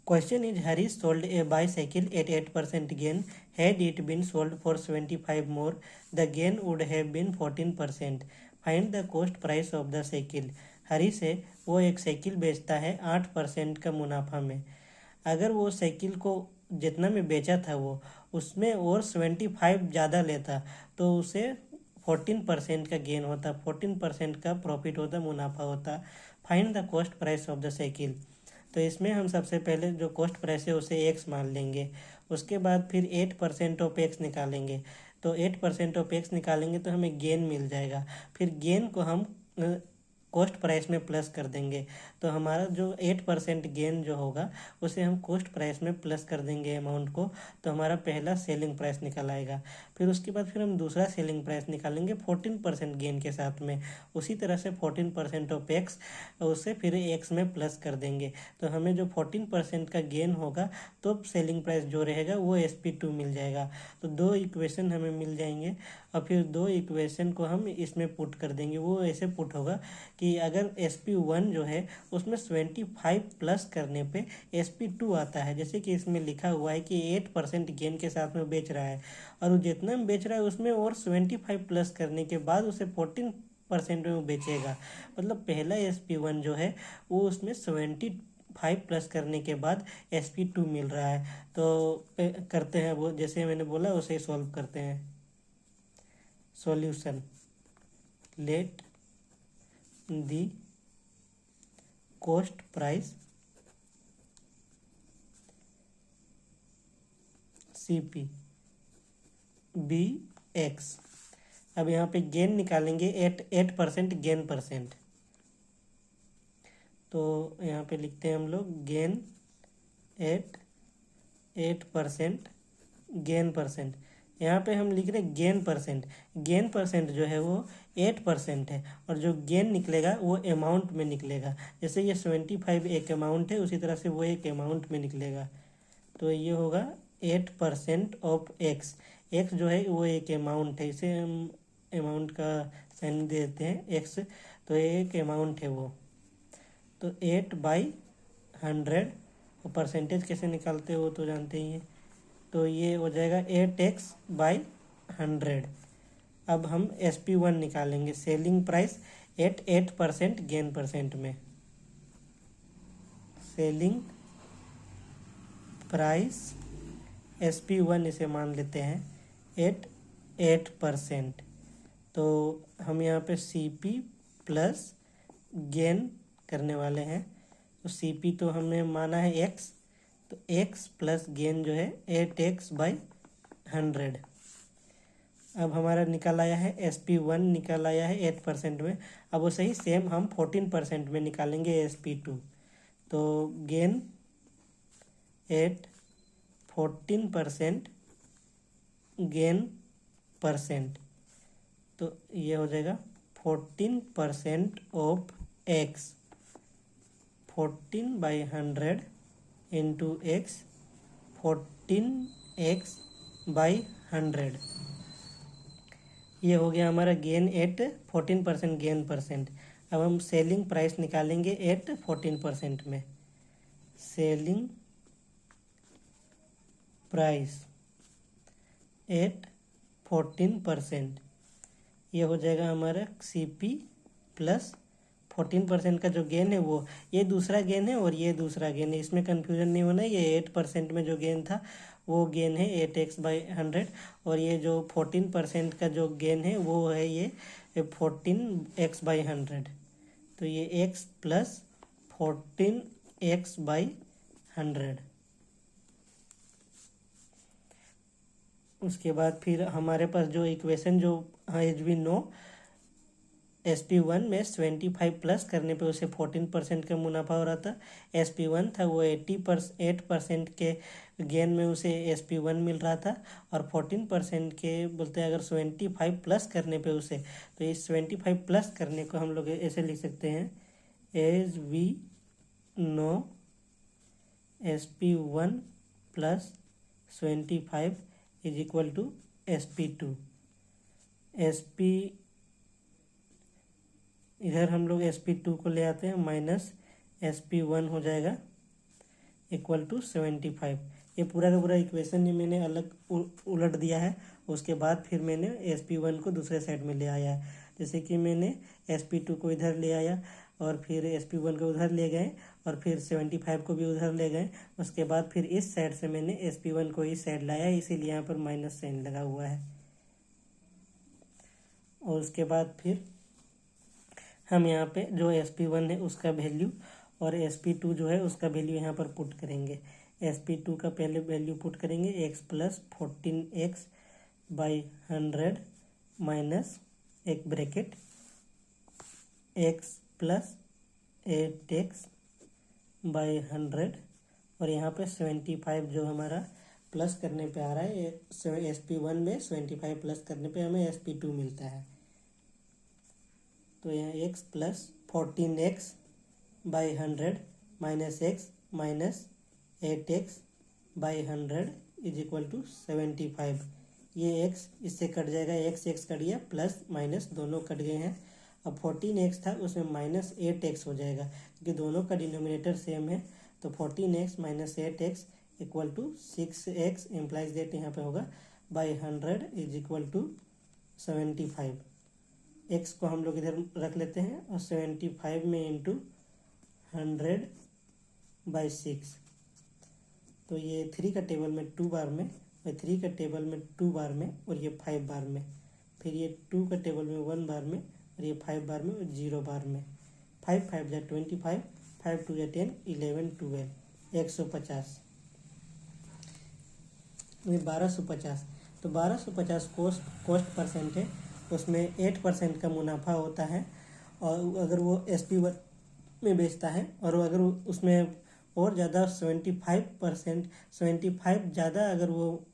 Question is, Hari sold a bicycle at 8% gain. Had it been sold for 75 more, the gain would have been 14%. Find the cost price of the cycle. हरी से वो एक cycle बेचता है 8% का मुनाफा में। अगर वो साइकिल को जितना में बेचा था वो उसमें और 75 ज़्यादा लेता तो उसे 14% का गेन होता, 14% का प्रॉफिट होता, मुनाफा होता। Find the cost price of the cycle. तो इसमें हम सबसे पहले जो कॉस्ट प्राइस है उसे एक्स मान लेंगे। उसके बाद फिर 8% ऑफ एक्स निकालेंगे। तो 8% ऑफ एक्स निकालेंगे तो हमें गेन मिल जाएगा। फिर गेन को हम कॉस्ट प्राइस में प्लस कर देंगे। तो हमारा जो 8% गेन जो होगा उसे हम कॉस्ट प्राइस में प्लस कर देंगे अमाउंट को। तो हमारा पहला सेलिंग प्राइस निकल आएगा। फिर उसके बाद फिर हम दूसरा सेलिंग प्राइस निकालेंगे 14% गेन के साथ में। उसी तरह से 14% ऑफ एक्स उसे फिर एक्स में प्लस कर देंगे। तो हमें जो 14% का गेन होगा तो सेलिंग प्राइस जो रहेगा वो SP2 मिल जाएगा। तो दो इक्वेशन हमें मिल जाएंगे और फिर दो इक्वेशन को हम इसमें पुट कर देंगे। वो ऐसे पुट होगा कि अगर SP1 जो है उसमें 25 प्लस करने पे SP2 आता है, जैसे कि इसमें लिखा हुआ है कि 8% गेन के साथ में बेच रहा है और वो जितना में बेच रहा है उसमें और 75 प्लस करने के बाद उसे 14% में वो बेचेगा। मतलब पहला SP1 जो है वो उसमें 75 प्लस करने के बाद SP2 मिल रहा है। तो करते हैं वो जैसे मैंने बोला उसे सॉल्व करते हैं। Solution, let the cost price CP be x. अब यहाँ पे गेन निकालेंगे 8% गेन परसेंट। तो यहाँ पे लिखते हैं हम लोग गेन 8% गेन परसेंट। यहाँ पे हम लिख रहे हैं गेन परसेंट। गेन परसेंट जो है वो 8% है और जो गेन निकलेगा वो अमाउंट में निकलेगा। जैसे ये 75 एक अमाउंट है उसी तरह से वो एक अमाउंट में निकलेगा। तो ये होगा 8% ऑफ एक्स। एक्स जो है वो एक अमाउंट है, इसे हम अमाउंट का साइन दे देते हैं एक्स। तो ये एक अमाउंट है वो। तो 8/100 और परसेंटेज कैसे निकालते हो तो जानते ही हैं। तो ये हो जाएगा 8x/100। अब हम SP1 निकालेंगे, selling price at 8% gain percent में। सेलिंग प्राइस SP1 इसे मान लेते हैं 8%। तो हम यहाँ पे CP प्लस गेन करने वाले हैं। तो CP तो हमने माना है x, तो x प्लस गेन जो है 8x/100। अब हमारा निकल आया है SP1 निकल आया है 8% में। अब वो सही सेम हम 14% में निकालेंगे SP2। तो गेन 14% गेन परसेंट। तो ये हो जाएगा 14% of x, 14/100 into x, 14x/100। ये हो गया हमारा गेन एट 14% गेन परसेंट। अब हम सेलिंग प्राइस निकालेंगे एट 14% में। Selling price at 14%। ये हो जाएगा हमारा CP प्लस 14% का जो गेन है वो, ये दूसरा गेन है और ये दूसरा गेन है, इसमें कन्फ्यूजन नहीं होना। ये 8% में जो गेन था वो गेन है 8x/100 और ये जो 14% का जो गेन है वो है ये 14x/100। तो ये x प्लस 14x/100। उसके बाद फिर हमारे पास जो इक्वेशन जो एज वी नो SP1 में 25 प्लस करने पे उसे 14% का मुनाफा हो रहा था। SP1 था वो 8% के गेन में उसे SP1 मिल रहा था और 14% के बोलते हैं अगर 25 प्लस करने पे उसे, तो इस 25 प्लस करने को हम लोग ऐसे लिख सकते हैं as we know SP1 plus 25 is equal to SP2। इधर हम लोग SP2 को ले आते हैं, माइनस SP1 हो जाएगा। Equal to 75। ये पूरा का पूरा इक्वेशन ही मैंने अलग उलट दिया है। उसके बाद फिर मैंने SP1 को दूसरे साइड में ले आया है। जैसे कि मैंने SP2 को इधर ले आया और फिर SP1 को उधर ले गए और फिर 75 को भी उधर ले गए। उसके बाद फिर इस साइड से मैंने SP1 को इस साइड लाया, इसीलिए यहाँ पर माइनस साइन लगा हुआ है। और उसके बाद फिर हम यहाँ पे जो SP1 है उसका वैल्यू और SP2 जो है उसका वैल्यू यहाँ पर पुट करेंगे। SP2 का पहले वैल्यू पुट करेंगे x प्लस 14x/100 माइनस एक ब्रैकेट x प्लस 8x/100 और यहाँ पे 75 जो हमारा प्लस करने पे आ रहा है। SP1 में 75 प्लस करने पे हमें SP2 मिलता है। तो यहाँ x plus 14x/100 minus x minus 8x/100 is equal to 75। ये x इससे कट जाएगा, x कट गया, प्लस माइनस दोनों कट गए हैं। अब 14x था उसमें माइनस 8x हो जाएगा क्योंकि दोनों का डिनोमिनेटर सेम है। तो 14x minus 8x equal to 6x implies that यहाँ पे होगा /100 इज इक्वल टू 75। x को हम लोग इधर रख लेते हैं और 75 में इंटू 100/6। तो ये 3 का टेबल में 2 बार में और 3 का टेबल में 2 बार में और ये 5 बार में, फिर ये 2 का टेबल में 1 बार में और ये 5 बार में और 0 बार में। 5 5 जा 25, 5 2 जा 10, 11 12 150। ये 1250। तो 1250 कॉस्ट परसेंट है, उसमें 8% का मुनाफा होता है। और अगर वो SP1 में बेचता है और अगर उसमें और ज़्यादा 75 ज़्यादा अगर वो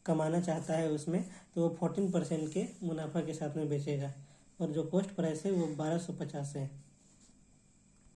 कमाना चाहता है उसमें, तो वो 14% के मुनाफा के साथ में बेचेगा। और जो कॉस्ट प्राइस है वो 1250 है।